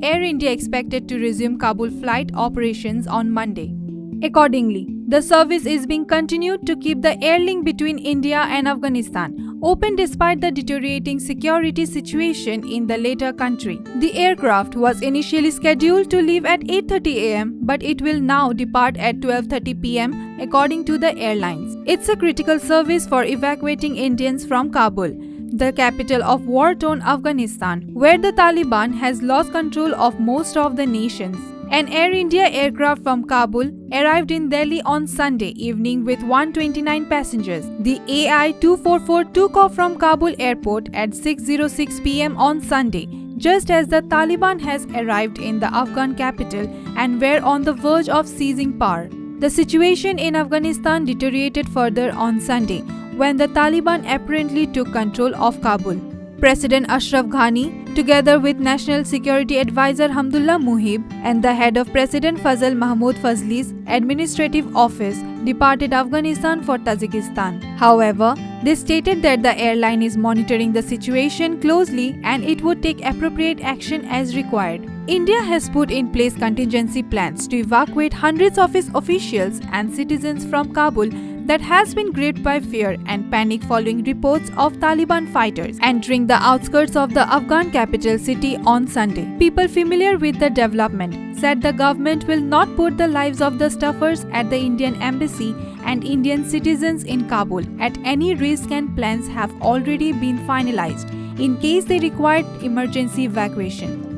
Air India expected to resume Kabul flight operations on Monday. Accordingly, the service is being continued to keep the air link between India and Afghanistan open despite the deteriorating security situation in the latter country. The aircraft was initially scheduled to leave at 8:30 am, but it will now depart at 12:30 pm according to the airlines. It's a critical service for evacuating Indians from Kabul, the capital of war-torn Afghanistan, where the Taliban has lost control of most of the nations. An Air India aircraft from Kabul arrived in Delhi on Sunday evening with 129 passengers. The AI-244 took off from Kabul airport at 6:06 pm on Sunday, just as the Taliban has arrived in the Afghan capital and were on the verge of seizing power. The situation in Afghanistan deteriorated further on Sunday when the Taliban apparently took control of Kabul. President Ashraf Ghani, together with National Security Advisor Hamdullah Muhib and the head of President Fazl Mahmoud Fazli's administrative office, departed Afghanistan for Tajikistan. However, they stated that the airline is monitoring the situation closely and it would take appropriate action as required. India has put in place contingency plans to evacuate hundreds of its officials and citizens from Kabul that has been gripped by fear and panic following reports of Taliban fighters entering the outskirts of the Afghan capital city on Sunday. People familiar with the development said the government will not put the lives of the staffers at the Indian embassy and Indian citizens in Kabul at any risk, and plans have already been finalized in case they required emergency evacuation.